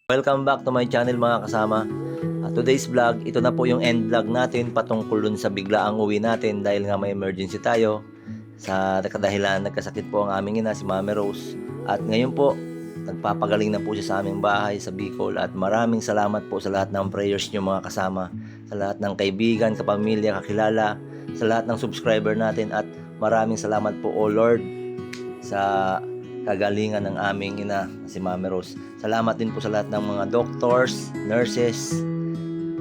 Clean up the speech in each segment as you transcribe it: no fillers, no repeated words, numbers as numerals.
Welcome back to my channel mga kasama. Today's vlog, ito na po yung end vlog natin patungkol dun sa biglaang uwi natin dahil nga may emergency tayo. Sa kadahilan nagkasakit po ang aming ina, si Mami Rose. At ngayon po, nagpapagaling na po siya sa aming bahay sa Bicol. At maraming salamat po sa lahat ng prayers niyo mga kasama. Sa lahat ng kaibigan, kapamilya, kakilala, sa lahat ng subscriber natin. At maraming salamat po, O Lord, sa kagalingan ng aming ina, si Mami Rose. Salamat din po sa lahat ng mga doctors, nurses,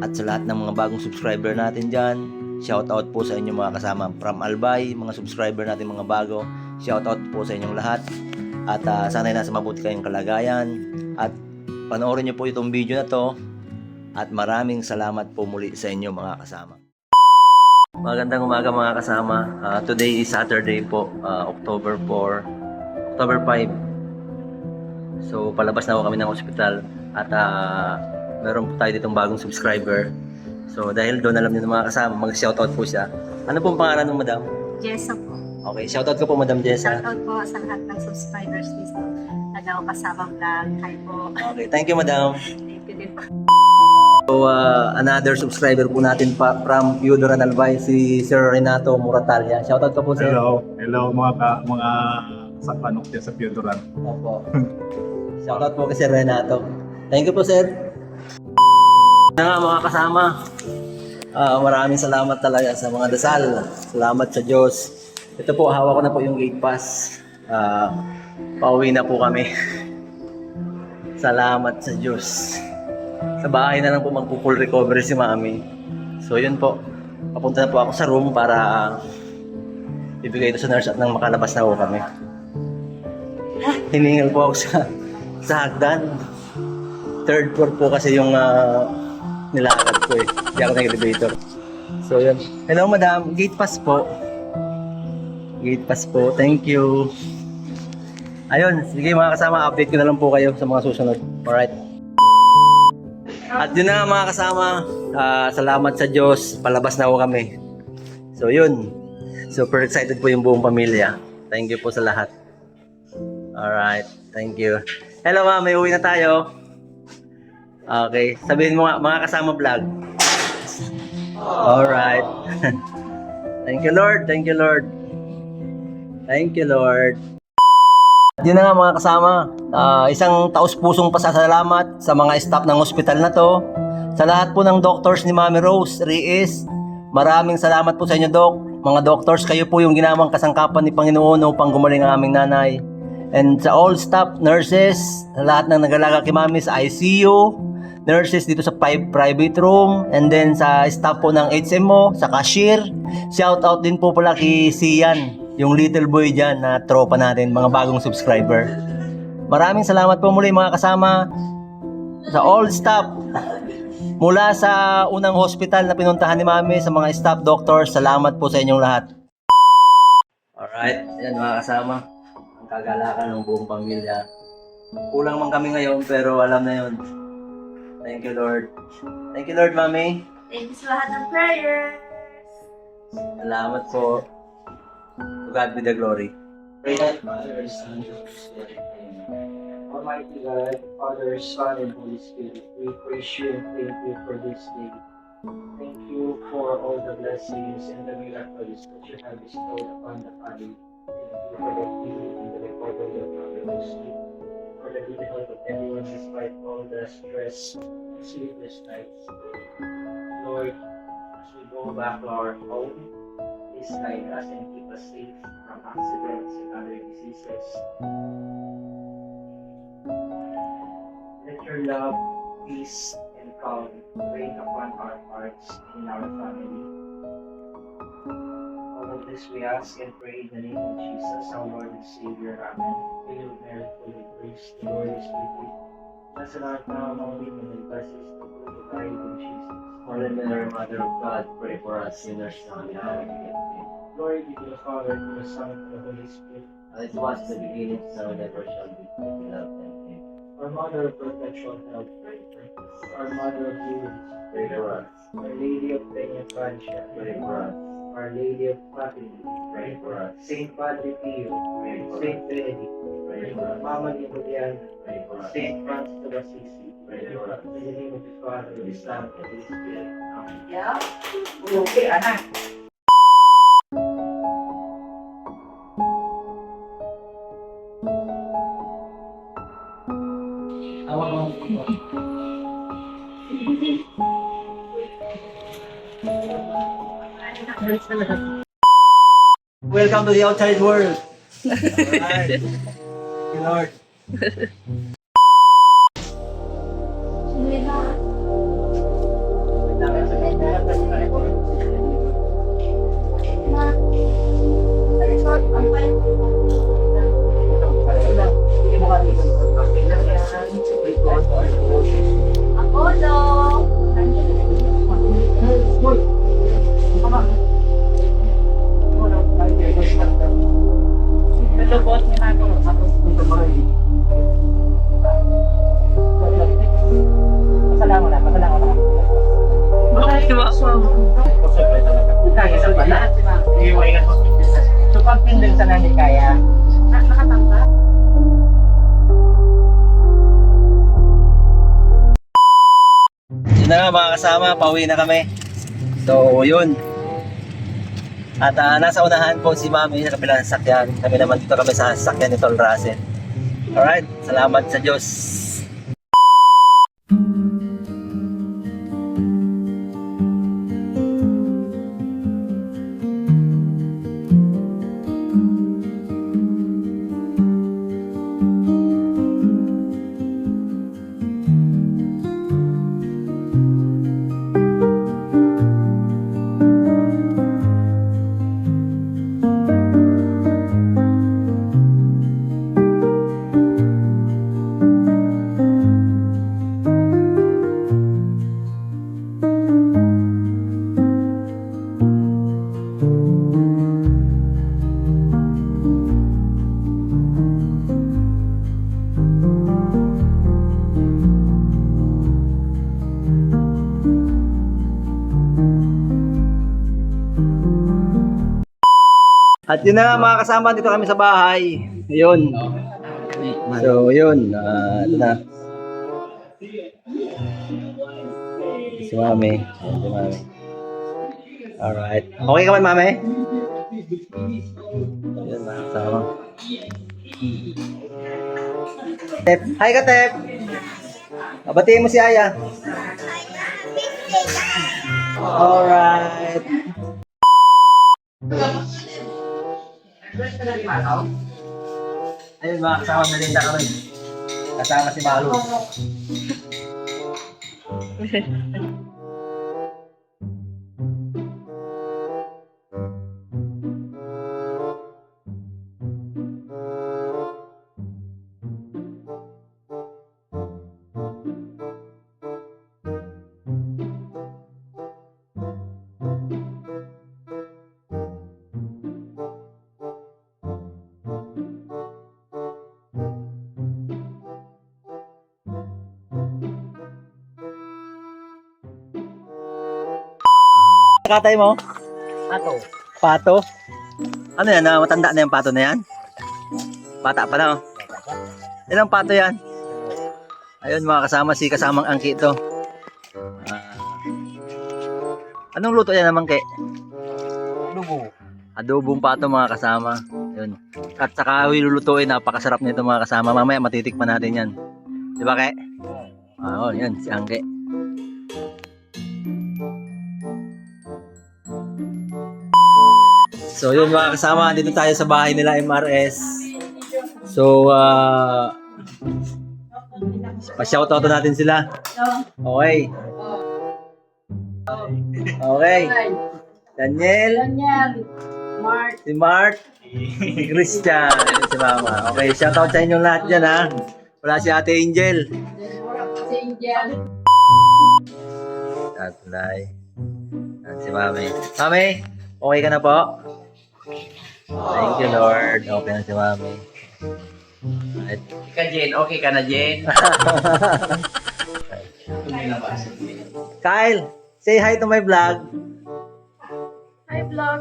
at sa lahat ng mga bagong subscriber natin dyan. Shout out po sa inyo mga kasama from Albay, mga subscriber natin mga bago. Shout out po sa inyong lahat. At sana'y nasa mabuti kayong kalagayan. At panoorin niyo po itong video na to. At maraming salamat po muli sa inyo mga kasama. Magandang umaga mga kasama. Today is Saturday po, October 4, October 5. So palabas na ako kami ng ospital at meron po tayo ditong bagong subscriber. So dahil doon alam niyo ng mga kasama, mag-shoutout po siya. Ano pong pangalan ng madam? Jessa po. Okay, shoutout ko po Madam Jessa. Shoutout po sa lahat ng subscribers dito. Nagaw kasama vlog. Hi po. Okay, thank you madam. Thank you din po. So another subscriber po natin pa from Piudoran Albay, si Sir Renato Moratalia. Shoutout ka po sir. Hello mga sapanok dyan sa Piodoran. Opo. Shoutout po kay Sir Renato. Thank you po sir. Na nga mga kasama. Maraming salamat talaga sa mga dasal. Salamat sa Diyos. Ito po, hawak ko na po yung gate pass. Pauwi na po kami. Salamat sa Diyos. Sa bahay na lang po magpo-full recovery si Mami. So yun po. Papunta na po ako sa room para ibigay ito sa nurse at nang makalabas na po kami. Hiningal po ako sa hagdan. Third floor po kasi yung nilakad ko eh. Hindi ako ng elevator. So yun. Hello madam, gate pass po. Gate pass po, thank you. Ayun, sige mga kasama, update ko na lang po kayo sa mga susunod. Alright. At yun na nga mga kasama, salamat sa Diyos, palabas na ako kami. So yun, super excited po yung buong pamilya. Thank you po sa lahat. Alright, thank you. Hello ma, may uwi na tayo. Okay, sabihin mo nga, mga kasama vlog. Alright. Thank you Lord, thank you Lord. Thank you Lord. Yun na nga mga kasama, isang taus-pusong pasasalamat sa mga staff ng ospital na to. Sa lahat po ng doctors ni Mami Rose, Reyes, maraming salamat po sa inyo Doc. Mga doctors, kayo po yung ginawang kasangkapan ni Panginoon upang gumaling ang aming nanay. And sa all staff, nurses, sa lahat ng nag-alaga kay Mami sa ICU, nurses dito sa private room, and then sa staff po ng HMO, sa cashier. Shout out din po pala kay Sian, yung little boy dyan na tropa natin, mga bagong subscriber. Maraming salamat po muli mga kasama sa all staff. Mula sa unang hospital na pinuntahan ni Mami, sa mga staff, doctors, salamat po sa inyong lahat. Alright, yan mga kasama. Ang kagalakan ng buong pamilya. Kulang man kami ngayon pero alam na yun. Thank you Lord. Thank you Lord Mami. Thank you sa lahat ng prayers. Salamat po. To God be the glory. Pray that Father, Son, and Spirit. Almighty God, Father, Son, and Holy Spirit, we praise you and thank you for this day. Thank you for all the blessings and the miracles that you have bestowed upon the family. Thank you for the healing and the recovery of our sleep, for the good health of everyone despite all the stress and sleepless nights. Lord, as we go back to our home, please guide us and keep us safe from accidents and other diseases. Let your love, peace, and calm reign upon our hearts and our family. All of this we ask and pray in the name of Jesus, our Lord and Savior. Amen. Hail Mary, full of grace, the Lord is with thee. Blessed art thou among women, and blessed is the fruit of thy womb, Jesus. Holy Mary, Mother of God, pray for us sinners now and in the hour of our death. Glory be to the Father, to the Son, and to the Holy Spirit. As it was in the beginning, so never shall be, beloved and amen. Our Mother of perpetual health, pray for us. Our Mother of Lourdes, Pray for us. Our Lady of Peña Francia, Pray for us. Our Lady of Fatima, Pray for us. Saint Padre Pio, Pray for Saint us. Benedict, Mama Nicodean, Saint Francis of Assisi, in the name of the Father, the Son, and the Holy Spirit. Amen. Okay, anak. Awak mo. Welcome to the outside world. Alright. Thank you, Lord. So, pag pindang sa nani kaya, Nakatangka? Yun na nga mga kasama, pauwi na kami. So, yun. At nasa unahan po si Mami sa kabilang sasakyan. Kami naman dito kami sa sasakyan ni Tol Russell. Alright, salamat sa Diyos. At yun na nga mga kasama, dito kami sa bahay. Ayun. So, yun. Ito na. Si Mami. Ayan, si Mami. Alright. Okay ka man, Mami? Ayun mga kasama. Tep. Hi ka, Tep. Batiin mo si Aya. Alright. Ayun mga kasama, malinda kami. Kasama si Malu. Katay mo? ato. Pato? Ano yan? Matanda na yung pato na yan? Bata pa na, oh. Ilang pato yan? Ayun mga kasama, si kasamang angki ito. Anong luto yan naman, Ke? Lubo. Adobong pato mga kasama. Yun. At saka lulutuin, napakasarap nito mga kasama. Mamaya matitikman natin yan. Di ba, Ke? Oo, yan, si Angke. So yun mga kasama, dito tayo sa bahay nila MRS. So pa-shoutout natin sila. Okay. Okay. Daniel, Mark, si Mark, si Christian, si Mama. Okay, shoutout sa inyong lahat dyan, ha. Wala si Ate Angel. Tatlay. At si Mami. Mami, okay ka na po? Thank you, Lord. Okay na si Mami. Right. Ika, Jen. Okay ka na, Jen? Kyle, say hi to my vlog. hi vlog.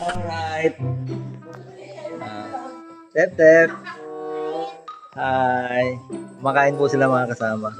Alright. Tep. Hi. Kumakain po sila mga kasama.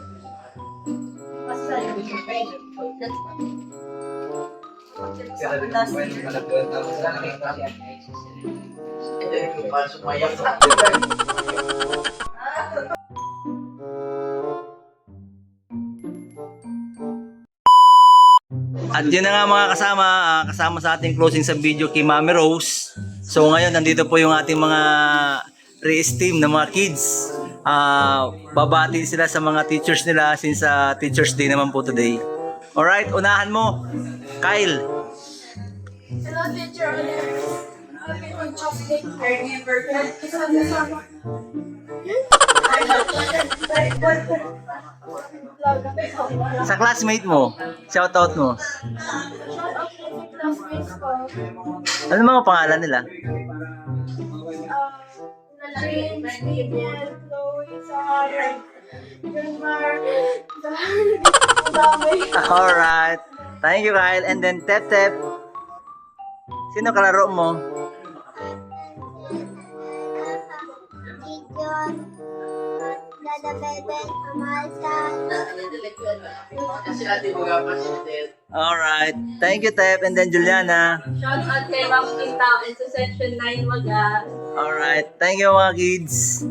At yun na nga mga kasama, kasama sa ating closing sa video kay Mami Rose. So ngayon, nandito po yung ating mga re-esteem na mga kids. Babati sila sa mga teachers nila since Teachers Day naman po today. Alright, unahan mo. Kyle. Hello, teacher. Happy on chocolate caregiver. Kasama-sama. Sa classmate mo, shoutout mo. Shoutout to my classmates ko. Ano mga pangalan nila? James, Vivian, Chloe, Sarah, Junmar, Dami. Alright. Thank you, Kyle. And then, Tep. Sino kalaro mo? Dada Bebe, Amalsa. Alright. Thank you, Tep. And then, Juliana. Shout out kay Ma'am Quinta sa section 9 Maga. Alright. Thank you, mga kids.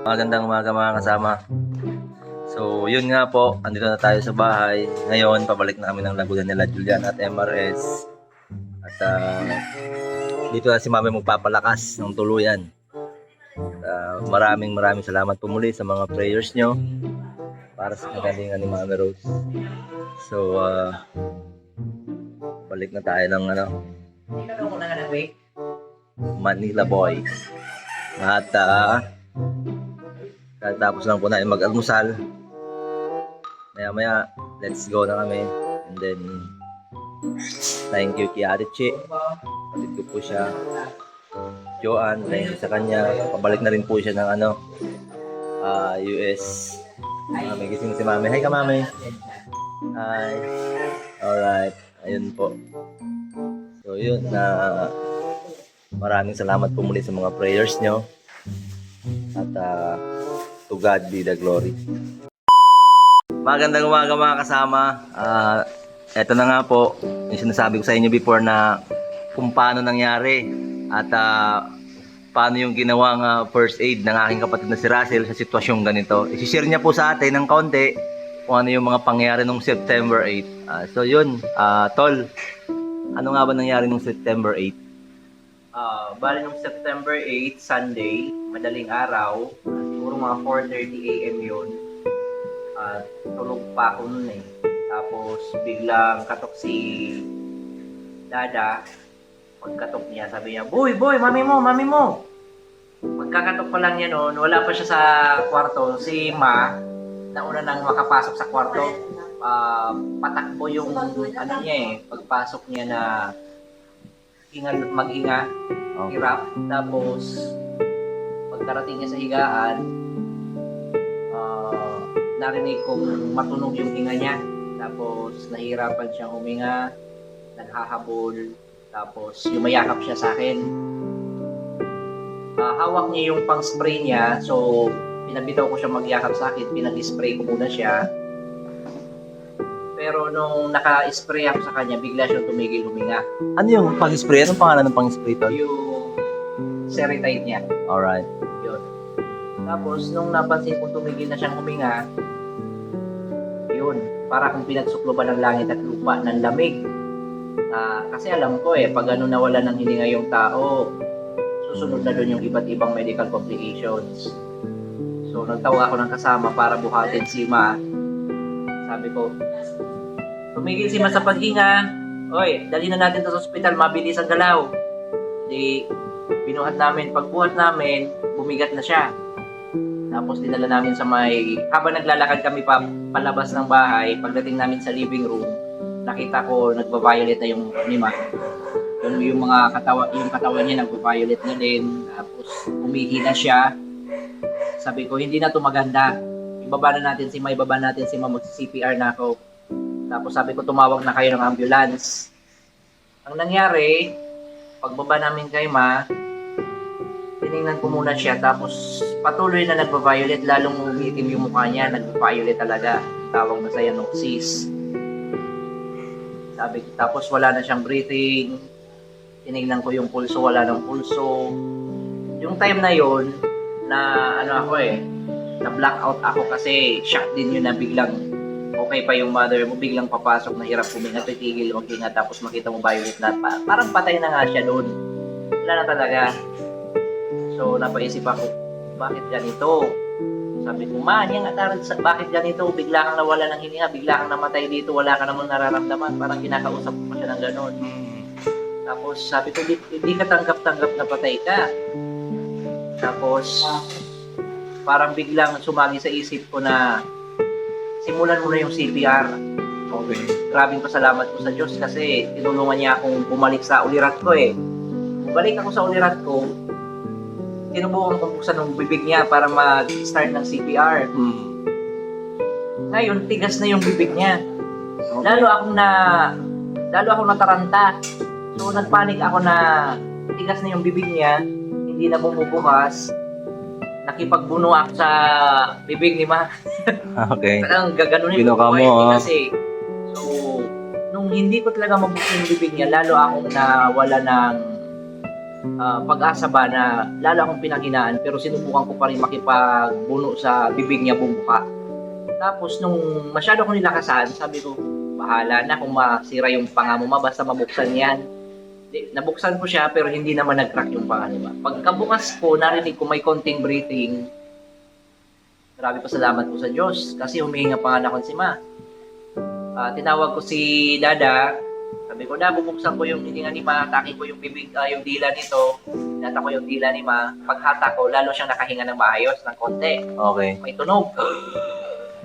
Magandang umaga mga kasama. So, yun nga po. Andito na tayo sa bahay. Ngayon, pabalik na kami ng Laguna nila, Juliana at MRS. At dito na si Mami magpapalakas ng tuluyan. Maraming salamat po muli sa mga prayers nyo para sa kagalingan ni Mami Rose. So, balik na tayo ng Manila Boy. At tapos lang po natin mag-almusal. Maya let's go na kami. And then thank you kay Ate Chi. Kapatid ko po siya. Joanne, thank you sa kanya. Pabalik na rin po siya ng US. May gising si Mami. Hi ka, Mami. Hi. Alright. Ayun po. So yun, maraming salamat po muli sa mga prayers nyo. At to God be the glory. Magandang umaga mga kasama. Eto na nga po, yung sinasabi ko sa inyo before na kung paano nangyari at paano yung ginawang first aid ng aking kapatid na si Russell sa sitwasyong ganito. I-share niya po sa atin ng kaunti kung ano yung mga pangyari nung September 8. So yun, Tol, ano nga ba nangyari nung September 8? Bali nung September 8, Sunday, madaling araw, siguro mga 4:30 AM yun. Tulog pa ako nun eh. Tapos biglang katok si Dada. Pagkatok niya, sabi niya, Boy, mami mo! Pagkakatok pa lang niya noon, wala pa siya sa kwarto. Si Ma, nauna nang makapasok sa kwarto. Patakbo yung niya eh, pagpasok niya na maghinga, hirap. Tapos, pagkarating niya sa higaan, narinig kong matunog yung hinga niya. Tapos, nahihirapan siyang huminga, naghahabol, tapos yumayakap siya sa akin. Hawak niya yung pang-spray niya, so pinabitaw ko siya magyakap sa akin, pinag-spray ko muna siya. Pero nung naka-spray ako sa kanya, bigla siyang tumigil huminga. Ano yung pang-spray? Anong pangalan ng pang-spray, Tol? Yung Seritide niya. Alright. Yun. Tapos, nung napansin kong tumigil na siyang huminga, yun, para kung pinagsukloban ng langit at lupa ng lamig. Kasi alam ko pag nawala ng hininga yung tao, susunod na doon yung iba't ibang medical complications. So, nagtawag ako ng kasama para buhatin si Ma. Sabi ko, tumigil si Ma sa paghinga. Oy, dali na natin sa ospital, mabilis ang galaw. Di, binuhat namin. Pagbuhat namin, bumigat na siya. Tapos dinala namin sa habang naglalakad kami palabas ng bahay, pagdating namin sa living room, nakita ko nagva-violet na yung Ma. Yung katawan niya nagva-violet na din. Tapos umihina siya. Sabi ko, hindi na to maganda. Ibaba natin si Ma, mag-CPR na ako. Tapos sabi ko, tumawag na kayo ng ambulance. Ang nangyari, pagbaba namin kay Ma, tiningnan ko muna siya, tapos patuloy na nagpa-violet, lalong umiitim yung mukha niya, nagpa-violet talaga. Tawag na cyanosis. Tapos wala na siyang breathing, tinignan ko yung pulso, wala ng pulso. Yung time na yon na na blackout ako kasi shock din yun na biglang okay pa yung mother mo, biglang papasok na hirap huminga, titigil, maghinga, tapos makita mo violet na parang patay na nga siya doon. Wala na talaga. So napaisip ako, bakit ganito? Sabi ko, Ma, yan nga bakit ganito? Bigla kang nawala ng hininga, bigla kang namatay dito, wala ka namang nararamdaman, parang kinakausap ko pa siya ng gano'n. Tapos sabi ko, hindi ka tanggap-tanggap na patay ka. Tapos parang biglang sumagi sa isip ko na simulan mo na yung CPR. Okay. Grabing pasalamat ko sa Diyos kasi tinulungan niya akong bumalik sa ulirat ko eh. Bumalik ako sa ulirat ko, tinubukan kong buksan ng bibig niya para mag-start ng CPR. Ngayon, tigas na yung bibig niya. Lalo akong nataranta. So, nagpanik ako na tigas na yung bibig niya, hindi na bumubukas. Nakipagbuno ako sa bibig ni Ma. Okay. Talagang gaganunin Binuka ko mo, eh, kasi. So, nung hindi ko talaga mabuksan yung bibig niya, lalo akong nawala ng pag-asa ba na lalo akong pinanghinaan, pero sinubukan ko pa rin makipagbuno sa bibig niya bumuka. Tapos nung masyado ko nilakasan, sabi ko, bahala na kung masira yung panga mo, basta mabuksan yan. Nabuksan ko siya pero hindi naman nag-crack yung panga niya. Pagkabukas ko, narinig ko may konting breathing. Grabe pa salamat ko sa Diyos kasi humihinga pa nga na si Ma. Tinawag ko si Dada. Sabi ko na, bubuksan ko yung hininga ni Ma, atake ko yung bibig, yung dila nito. Hinata ko yung dila ni Ma. Paghata ko, lalo siyang nakahinga ng maayos, ng konti. Okay. May tunog.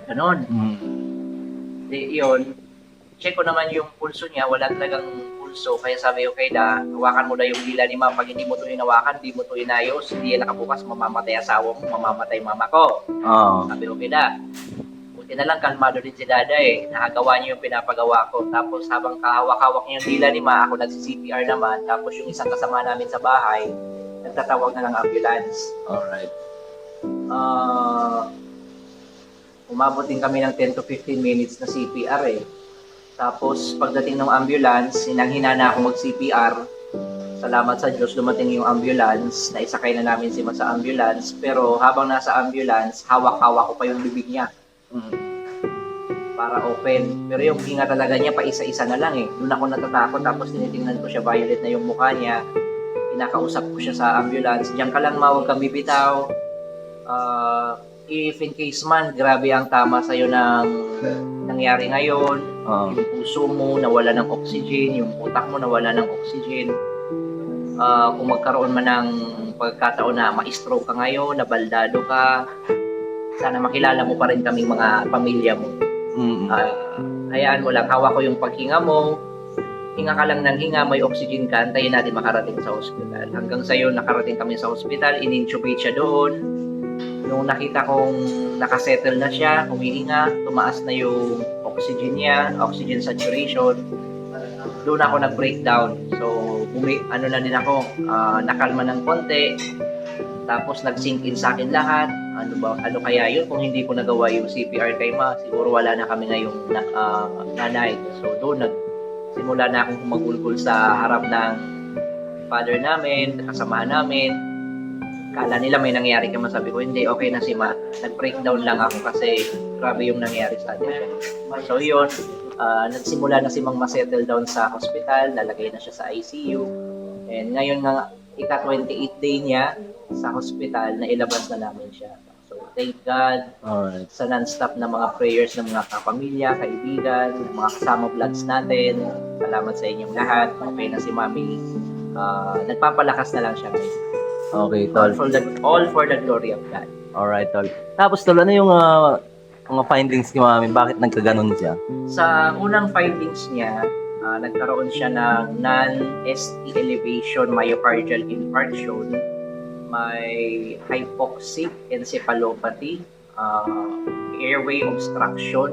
Ganon. Di, yun. Check ko naman yung pulso niya, wala talagang pulso. Kaya sabi ko, okay da, hawakan mo na yung dila ni Ma. Pag hindi mo ito hinawakan, hindi mo ito inayos, hindi yan nakabukas, mamamatay asawa mo, mamamatay mama ko. Sabi ko, okay da. Buti na lang, kalmado din si Dada eh. Nakagawa niyo yung pinapagawa ko. Tapos habang kahawak-hawak niya yung dila ni Ma, ako nagsi-CPR naman. Tapos yung isang kasama namin sa bahay, nagtatawag na ng ambulance. Alright. Umabot din kami ng 10 to 15 minutes na CPR eh. Tapos pagdating ng ambulance, hinang-hina na ako mag-CPR. Salamat sa Diyos, dumating yung ambulance. Naisakay na namin si Ma sa ambulance. Pero habang nasa ambulance, hawak-hawak ko pa yung bibig niya. Para open. Pero yung hinga talaga niya, pa isa-isa na lang eh. Doon ako natatakot, tapos tinitingnan ko siya, violet na yung mukha niya. Pinakausap ko siya sa ambulance. Diyan ka lang Ma, huwag kang bibitaw. If in case man, grabe ang tama sa'yo ng nangyari ngayon. Yung puso mo nawala ng oxygen, yung utak mo nawala ng oxygen. Kung magkaroon man ng pagkataon na ma-stroke ka ngayon, nabaldado ka, sana makilala mo pa rin kaming mga pamilya mo. Hayaan mo lang, hawak ko yung paghinga mo, hinga ka lang ng hinga, may oxygen ka, antayin natin makarating sa hospital. Hanggang sa'yo, nakarating kami sa hospital, in-intubate siya doon. Nung nakita kong nakasettle na siya, humihinga, tumaas na yung oxygen niya, oxygen saturation, doon ako nag-breakdown. So, na din ako, nakalma ng konti, tapos nag-sink in sa akin lahat. Ano kaya yun kung hindi ko nagawa yung CPR kay Ma? Siguro wala na kami ngayong nanay. So, doon nagsimula na akong humagulgol sa harap ng father namin, kasamahan namin. Kala nila may nangyari ka, sabi ko, hindi, okay na si Ma. Nag-breakdown lang ako kasi grabe yung nangyari sa atin. So yun, nagsimula na si Mang ma-settle down sa hospital, nalagay na siya sa ICU. And ngayon nga, ika-28 day niya sa hospital, na ilabas na namin siya. So thank God. Alright. Sa non-stop na mga prayers ng mga kapamilya, kaibigan, ng mga kasama vlogs natin. Salamat sa inyong lahat. Okay na si Mami. Nagpapalakas na lang siya ngayon. Okay, Tol. All for the glory of God. Alright, Tol. Tapos, Tol, ano yung mga findings ni Mami? Bakit nagkaganon siya? Sa unang findings niya, nagkaroon siya ng non-ST elevation myocardial infarction, may hypoxic encephalopathy, airway obstruction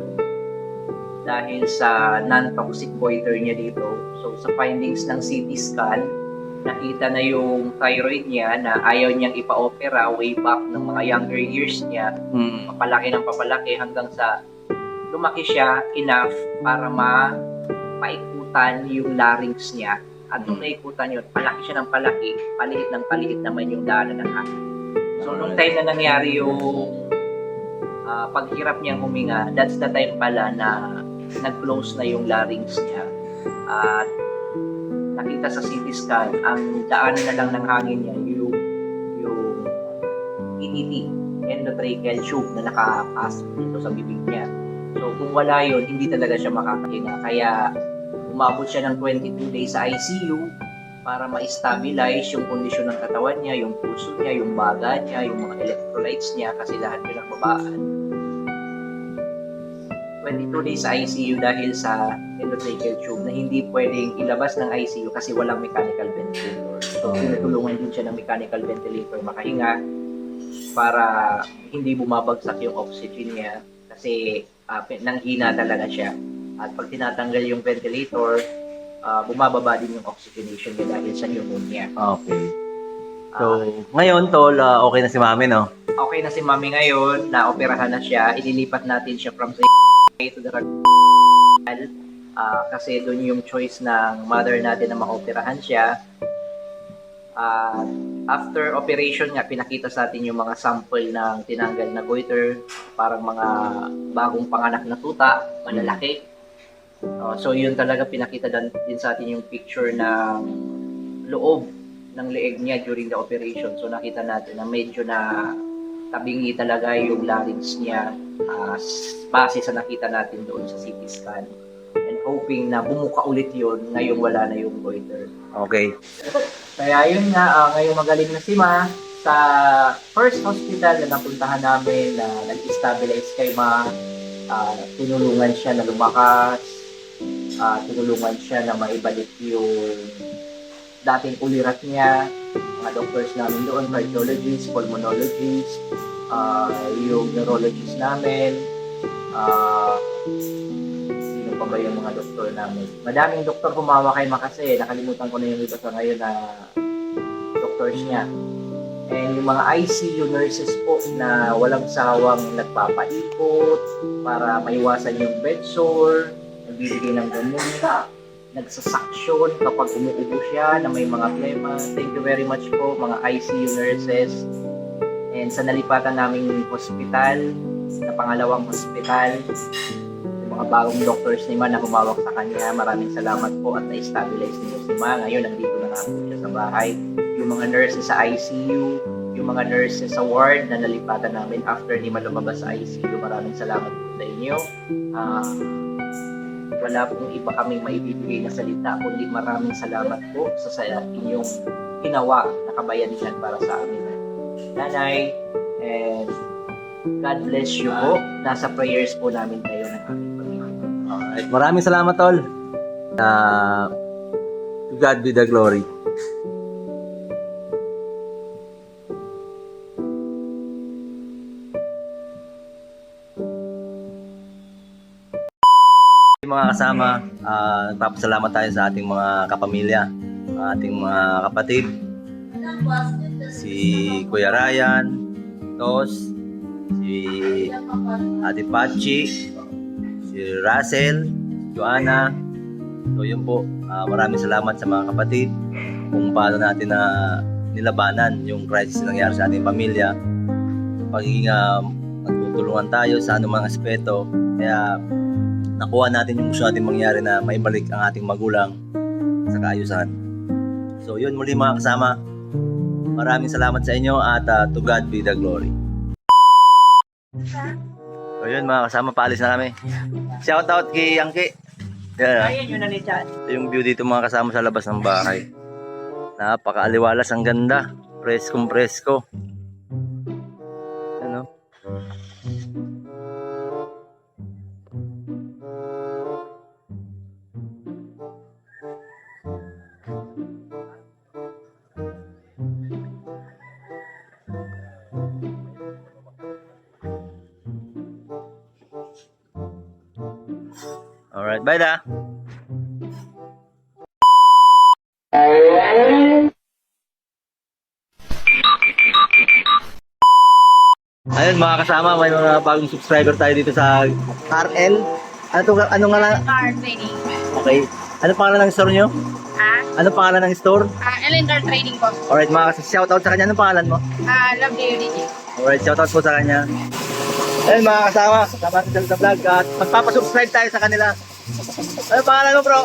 dahil sa non-toxic goiter niya dito. So sa findings ng CT scan, nakita na yung thyroid niya na ayaw niyang ipa-opera way back ng mga younger years niya, papalaki ng papalaki hanggang sa lumaki siya enough para maikutan yung larynx niya. At nung naikutan yun, palaki siya ng palaki, paliit ng paliit naman yung daanan ng hangin. So, nung time na nangyari yung paghirap niyang huminga, that's the time pala na nag-close na yung larynx niya. At nakita sa CT scan, ang daanan na lang ng hangin niya yung ETT, endotracheal tube na nakapasok dito sa bibig niya. So kung wala yun, hindi talaga siya makakahinga. Kaya umabot siya ng 22 days sa ICU para ma-stabilize yung kondisyon ng katawan niya, yung puso niya, yung baga niya, yung mga electrolytes niya kasi lahat yun ang babaan. 22 days sa ICU dahil sa endotracheal tube na hindi pwedeng ilabas ng ICU kasi walang mechanical ventilator. So, tinutulungan din siya ng mechanical ventilator makahinga para hindi bumabagsak yung oxygen niya kasi nanghina talaga siya. At pag tinatanggal yung ventilator, bumababa din yung oxygenation niya dahil sa pneumonia. Okay. So, ngayon, tol, okay na si mami, no? Okay na si mami ngayon, naoperahan na siya, ililipat natin siya from to the kasi doon yung choice ng mother natin na maoperahan siya. After operation nga, pinakita sa atin yung mga sample ng tinanggal na goiter, parang mga bagong panganak na tuta, malalaki. So yun talaga pinakita din sa atin yung picture ng loob ng leeg niya during the operation. So nakita natin na medyo na tabingi talaga yung larynx niya base sa nakita natin doon sa CT scan. And hoping na bumuka ulit yun ngayong wala na yung goiter. Okay. Kaya yun nga, ngayong magaling na si Ma, sa first hospital na napuntahan namin na nag-stabilize kay Ma, tinulungan siya na lumakas, tinulungan siya na maibalik yung dating ulirat niya, mga doctors namin doon, cardiologist, pulmonologist, yung neurologist namin, sino pa ba yung mga doktor namin? Madaming doktor humawa kay Ma kasi nakalimutan ko na yung iba sa ngayon na doctors niya. And yung mga ICU nurses po na walang sawang nagpapaikot para maiwasan yung bed sore, nagbibigay ng gamot, nagsasuction kapag umuubo siya na may mga plema. Thank you very much po mga ICU nurses. And sa nalipatan naming hospital, na pangalawang hospital, yung mga bagong doctors ni Ma na humawak sa kanya, maraming salamat po at na-stabilize niyo si Ma. Ngayon, nandito na nga po siya sa bahay. Yung mga nurses sa ICU, yung mga nurses sa ward na nalipatan namin after ni Ma lumabas sa ICU, maraming salamat po sa inyo. Wala pong iba kaming maibibigay na salita, kundi maraming salamat po sa inyong ginawa na kabayanihan para sa amin. Nanay, and God bless you po. Nasa prayers po namin kayo ng aming Panginoon. Alright. Maraming salamat, tol. To God be the glory. Mga kasama, nagpapasalamat tayo sa ating mga kapamilya, ating mga kapatid, si Kuya Ryan, Tos, si Ate Pachi, si Russell, Joanna. So yun po, maraming salamat sa mga kapatid kung paano natin na nilabanan yung crisis na nangyari sa ating pamilya. Pagiging nagtutulungan tayo sa anumang aspeto, kaya nakuha natin yung gusto natin mangyari na maibalik ang ating magulang sa kaayusan. So yun muli mga kasama, maraming salamat sa inyo at to God be the glory. So yun mga kasama, paalis na kami. Shout out kay Angke. Ayan yun na ni Chan. Ito yung view dito mga kasama sa labas ng bahay. Napakaaliwalas, ang ganda. Preskong presko. Ano? Alright, bye da. Ayun mga kasama, may mga bagong subscriber tayo dito sa RL. Ano nga lang? Car training. Okay. Ano pangalan ng store nyo? Ano pangalan ng store? Elendar training po. Alright mga kasama, shoutout sa kanya. Anong pangalan mo? Love you, DJ. Alright, shoutout po sa kanya. Ayun mga kasama, kasama sa sa vlog at magpapasubscribe tayo sa kanila. Ano pangalan mo bro?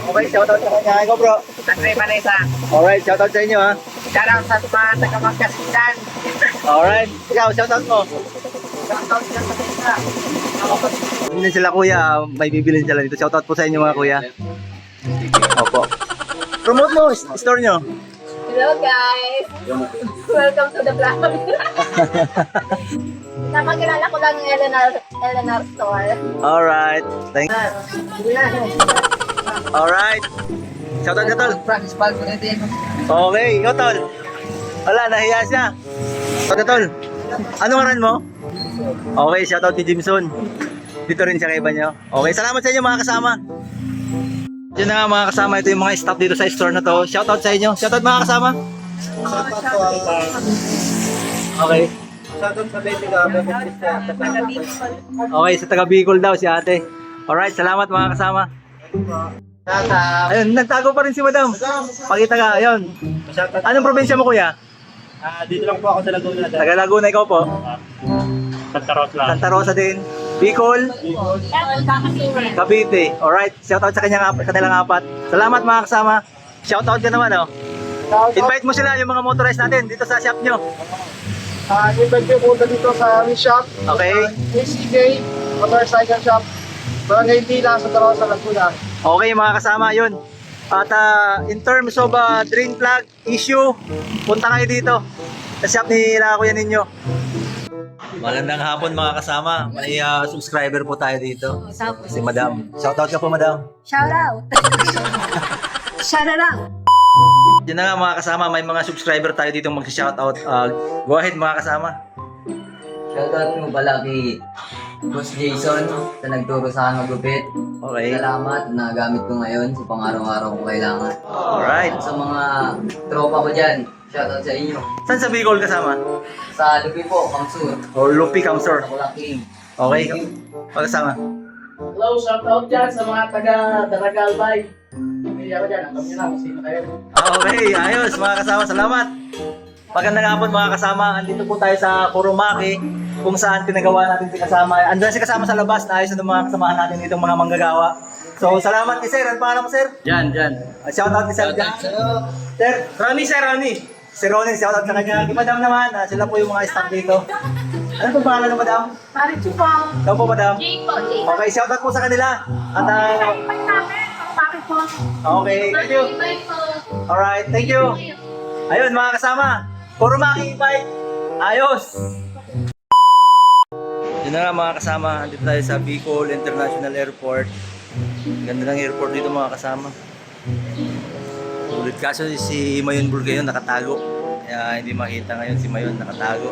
Okay, shoutout sa kanya. Ikaw bro. Andre Vanessa, Alright, shoutout sa inyo ha. shoutout sa mga taga-Magkasitan. Alright, ikaw, shoutout mo. Shoutout sa kanila. Hindi sila kuya, may bibilin sila dito. Shoutout po sa inyo mga kuya. Opo. Promote mo, store nyo. Hello guys! Welcome to the vlog. Napakilala ko lang yung Eleanor store. Alright, thank you. Alright. Shoutout ka tol. Practice pag ulitin. Okay, ikaw tol. Wala, nahiya siya. Shoutout ka tol. Anong aran mo? Okay, shoutout kay Jimson. Dito rin siya kay Banyo. Okay, salamat sa inyo mga kasama. Yun na nga mga kasama, ito yung mga staff dito sa store na to. Shoutout sa inyo. Shoutout mga kasama. Okay. Shoutout sa baby ka. Okay, sa taga Bicol daw si ate. Alright, salamat mga kasama. Ayun, nagtago pa rin si madam. Pakita ka, ayun. Anong probinsya mo kuya? Dito lang po ako sa Laguna. Taga Laguna, ikaw po. Santa Rosa lang. Santa Rosa din. Bicol, Cavite. Alright, shoutout sa kanilang apat. Salamat mga kasama. Shoutout ka naman oh. Invite mo sila yung mga motorized natin dito sa shop nyo. Invite ko punta dito sa aming shop. Okay? ACK Motorcycle Shop. Barangay Tila, Santa Rosa, Laguna. Okay mga kasama, yun. At in terms of drain plug issue, punta kayo dito sa shop ni Kuya ninyo. Magandang hapon mga kasama. May subscriber po tayo dito. Si Madam. Shoutout ka po Madam. Shout out. Shout out. Yun na nga mga kasama, may mga subscriber tayo dito mag-shoutout. Go ahead mga kasama. Shoutout mo pala kay Boss Jason sa nagturo sa akin magupit. Okay. Salamat, nagamit ko ngayon sa pang-araw-araw kong kailangan. Alright. At sa mga tropa ko dyan, shoutout sa inyo. Saan sa Bicol kasama? Sa Lupi po, Kamsur. O Lupi Kamsur. Sa Kulaking. Okay. Pagkasama. Hello, shoutout dyan sa mga taga-Daragalbay. Pamilya ko dyan, ang kami na kung sino kayo. Okay, ayos mga kasama. Salamat. Magandang hapon mga kasama. Andito po tayo sa Kurumaki kung saan pinagawa natin si kasama. Andun si kasama sa labas na ayos na mga kasamahan natin itong mga manggagawa. So, salamat kay Sir. Ano pangalan mo, Sir? Jan. Shoutout kay Sir Jan. Sir, Ronnie. Si Ronnie, shoutout sa kanya. Kay Madam naman, sila po yung mga staff dito. Ano po pangalan ng Madam? Marito po. Ikaw po, Madam. Jake po, Jake. Okay, shoutout po sa kanila. At, Invite namin. Bakit po? okay, thank you. Invite po. Alright, thank you. Ayun mga kasama, Kurumaki bike. Ayos. Yun na nga mga kasama, andito tayo sa Bicol International Airport. Ganda ng airport dito mga kasama. Ulit kaso si Mayon Burgayon nakatago. Kaya hindi makita ngayon si Mayon nakatago.